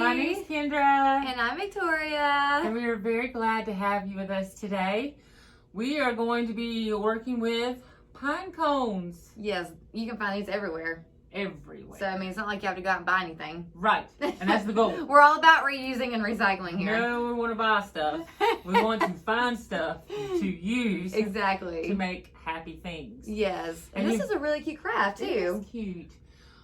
My name's Kendra. And I'm Victoria. And we are very glad to have you with us today. We are going to be working with pine cones. Yes, you can find these everywhere. Everywhere. So, I mean, it's not like you have to go out and buy anything. Right. And that's the goal. We're all about reusing and recycling here. No, we want to buy stuff. We want to find stuff to use. Exactly. To make happy things. Yes. And this is a really cute craft, too. It is cute.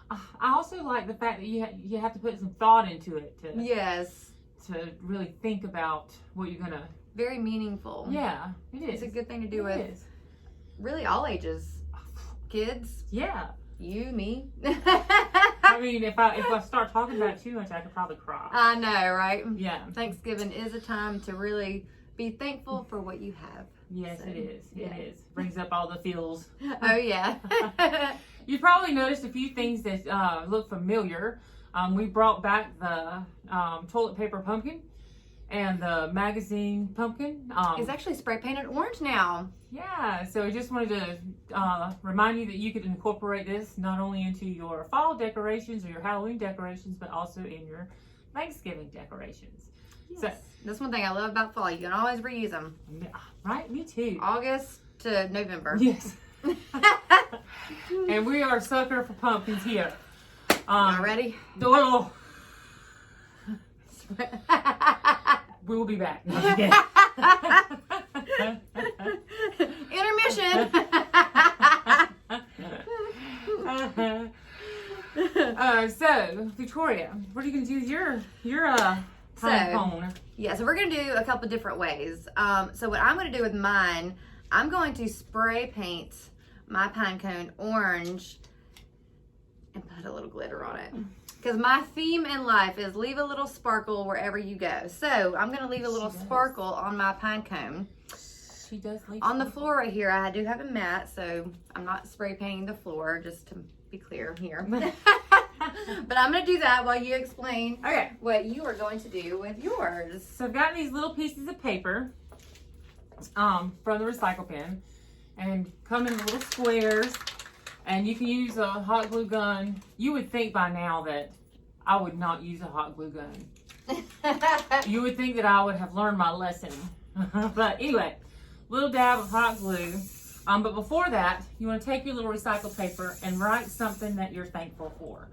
I also like the fact that you have to put some thought into it. Yes. To really think about what you're going to... Very meaningful. Yeah, it is. It's a good thing to do with is. Really all ages. Kids. Yeah. You, me. I mean, if I start talking about it too much, I could probably cry. I know, right? Yeah. Thanksgiving is a time to really be thankful for what you have. Yes, So, it is. yeah. It is. Brings up all the feels. Oh, yeah. You probably noticed a few things that look familiar. We brought back the toilet paper pumpkin and the magazine pumpkin. It's actually spray painted orange now. Yeah, so I just wanted to remind you that you could incorporate this not only into your fall decorations or your Halloween decorations, but also in your Thanksgiving decorations. Yes. So, that's one thing I love about fall. You can always reuse them. Right, me too. August to November. Yes. And we are sucker for pumpkins here. Y'all ready? Oh. We will be back. Intermission. So, Victoria, what are you going to do with your pine cone? Yeah, so we're going to do a couple different ways. So what I'm going to do with mine, I'm going to spray paint my pine cone orange and put a little glitter on it. Because my theme in life is leave a little sparkle wherever you go. So I'm going to leave a little sparkle on my pine cone. She does leave on the floor right here. I do have a mat, so I'm not spray painting the floor, just to be clear here. But I'm going to do that while you explain what you are going to do with yours. So I've got these little pieces of paper from the recycle bin, and come in little squares, and you can use a hot glue gun. You would think by now that I would not use a hot glue gun. You would think that I would have learned my lesson. But anyway, little dab of hot glue. But before that, you want to take your little recycled paper and write something that you're thankful for.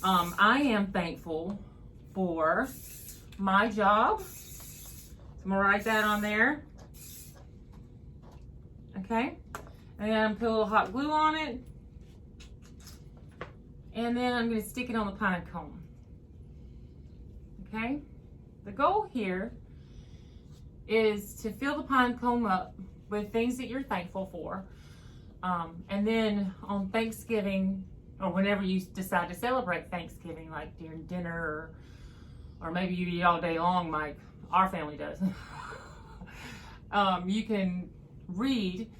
I am thankful for my job. So I'm going to write that on there. Okay. And then I'm put a little hot glue on it. And then I'm going to stick it on the pine cone. Okay. The goal here is to fill the pine cone up with things that you're thankful for. And then on Thanksgiving, or whenever you decide to celebrate Thanksgiving, like during dinner, or maybe you eat all day long like our family does, you can read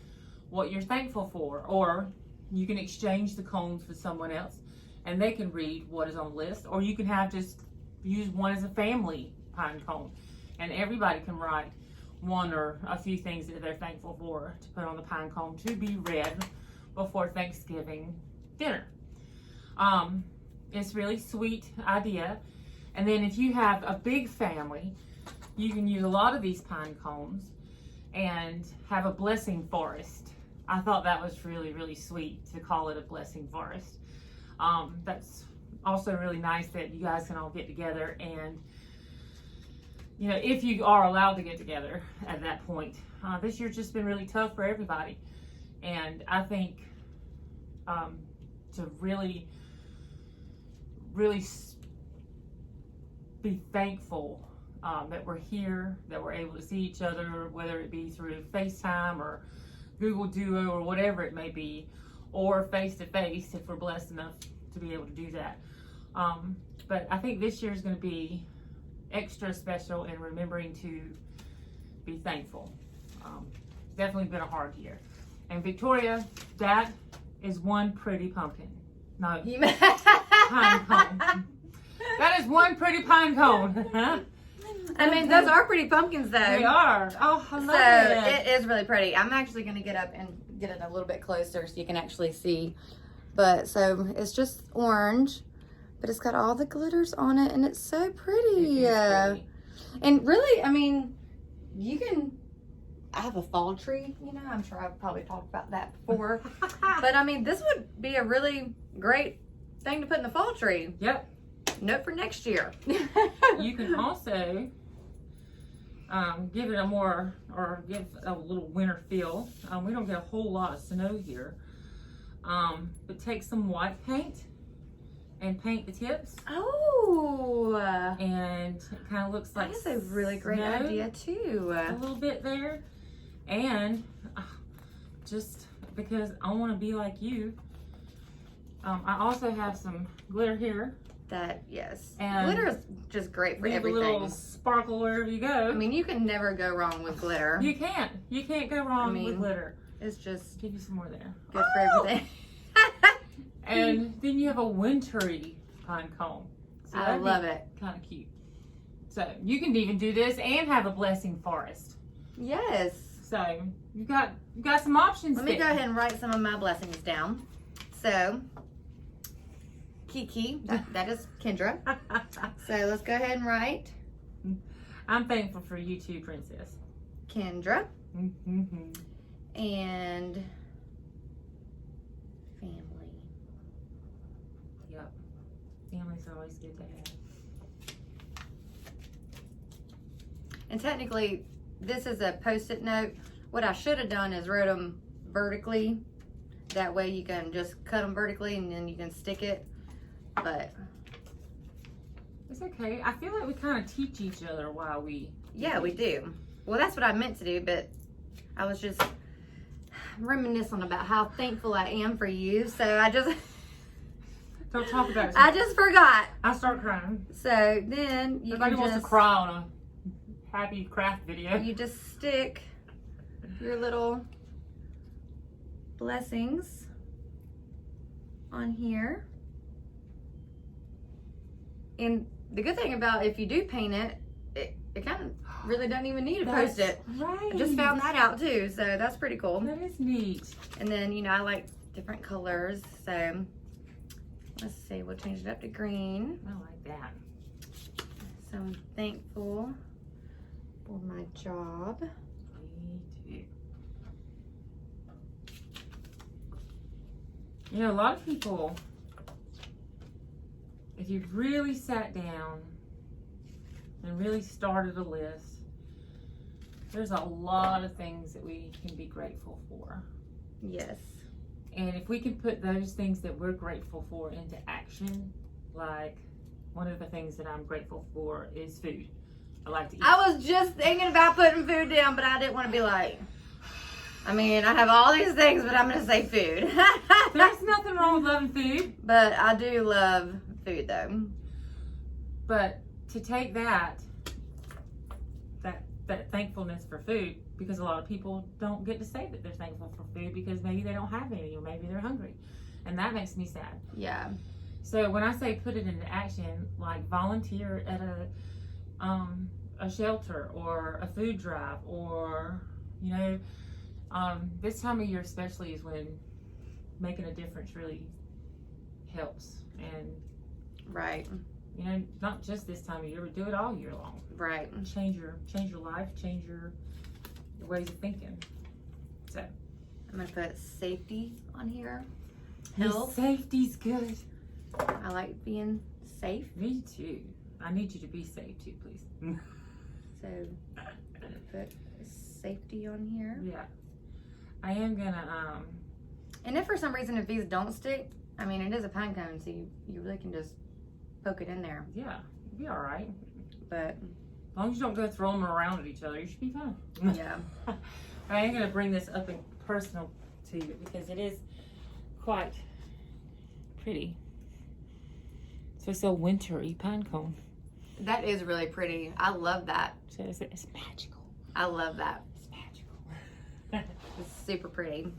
what you're thankful for, or you can exchange the cones with someone else and they can read what is on the list, or you can have just use one as a family pine cone and everybody can write one or a few things that they're thankful for to put on the pine cone to be read before Thanksgiving dinner. It's a really sweet idea. And then if you have a big family, you can use a lot of these pine cones and have a blessing forest. I thought that was really, really sweet to call it a blessing forest. That's also really nice that you guys can all get together and, you know, if you are allowed to get together at that point. This year's just been really tough for everybody. And I think to really be thankful that we're here, that we're able to see each other, whether it be through FaceTime or Google Duo or whatever it may be, or face-to-face if we're blessed enough to be able to do that. But I think this year is going to be extra special in remembering to be thankful. Definitely been a hard year. And Victoria, that is one pretty pumpkin. No, pine cone. That is one pretty pine cone. I mean, those are pretty pumpkins, though. They are. Oh, I love so it. It is really pretty. I'm actually going to get up and get it a little bit closer so you can actually see. But so it's just orange, But it's got all the glitters on it, and it's so pretty. It is pretty. And really, I mean, you can. I have a fall tree. You know, I'm sure I've probably talked about that before. But I mean, this would be a really great thing to put in the fall tree. Yep. Note for next year. You can also give it a more, or give a little winter feel. We don't get a whole lot of snow here. But take some white paint and paint the tips. Oh. And it kind of looks like That's a really great snow idea, too. a little bit there. And just because I want to be like you, I also have some glitter here. That, yes. And glitter is just great for leave everything. a little sparkle wherever you go. I mean, you can never go wrong with glitter. You can't. You can't go wrong with glitter. It's just Give you some more there. good for everything. And then you have a wintry pine cone. So I love it. Kind of cute. So you can even do this and have a blessing forest. Yes. So you got some options. Let me go ahead and write some of my blessings down. So, Kiki, that is Kendra. So let's go ahead and write I'm thankful for you too, Princess. Kendra Mm-hmm. and family. Yep. Family's always good to have. And technically, this is a post-it note. What I should have done is wrote them vertically. That way you can just cut them vertically and then you can stick it. But It's okay. I feel like we kind of teach each other while we. yeah, we do. Well, that's what I meant to do, but I was just reminiscing about how thankful I am for you. So I just Don't talk about it. I just forgot. I start crying. So then you Nobody can wants just, to cry on a happy craft video. you just stick your little blessings on here. And the good thing about if you do paint it, it kind of really doesn't even need a post-it. Right. I just found that out too, so that's pretty cool. That is neat. And then, you know, I like different colors, so let's see, we'll change it up to green. I like that. So I'm thankful for my job. Me too. You know, a lot of people, if you really sat down and really started a list, there's a lot of things that we can be grateful for. Yes. And if we can put those things that we're grateful for into action, like one of the things that I'm grateful for is food. I like to eat. I was just thinking about putting food down, but I didn't want to be like, I mean, I have all these things, but I'm going to say food. There's nothing wrong with loving food. But I do love food, though. But to take that thankfulness for food, because a lot of people don't get to say that they're thankful for food because maybe they don't have any or maybe they're hungry. And that makes me sad. Yeah. So when I say put it into action, like volunteer at a shelter or a food drive, or, you know, this time of year especially is when making a difference really helps. And Right. you know, not just this time of year, but do it all year long. Right. Change your life, change your ways of thinking. So I'm going to put safety on here. your Health. safety's good. I like being safe. Me too. I need you to be safe too, please. So I'm going to put safety on here. Yeah. I am gonna And if for some reason if these don't stick, I mean, it is a pine cone, so you really can just poke it in there. yeah, you'll be all right. But As long as you don't go throw them around at each other, you should be fine. yeah. I am gonna bring this up in personal to you because it is quite pretty. So it's a wintry pine cone. That is really pretty. I love that. So it's magical. I love that. It's magical. It's super pretty.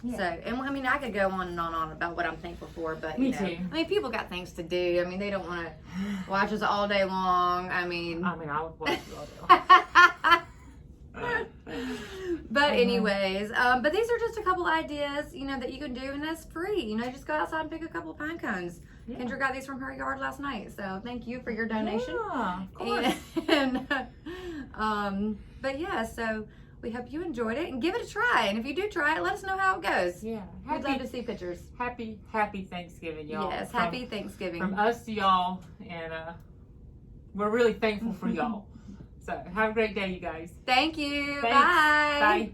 Yeah. So, and I mean, I could go on and on about what I'm thankful for, but Me you know, too. I mean, people got things to do. I mean, they don't want to watch us all day long. I mean, I would watch you all day. but anyways, but these are just a couple ideas, you know, that you can do, and that's free. You know, just go outside and pick a couple of pine cones. Yeah. Kendra got these from her yard last night, so thank you for your donation. Yeah, of course. But yeah, so we hope you enjoyed it and give it a try. And if you do try it, let us know how it goes. Yeah. We'd love to see pictures. Happy Thanksgiving, y'all. Yes, happy Thanksgiving. From us to y'all, and we're really thankful for y'all. So have a great day, you guys. Thank you. Thanks. Bye. Bye.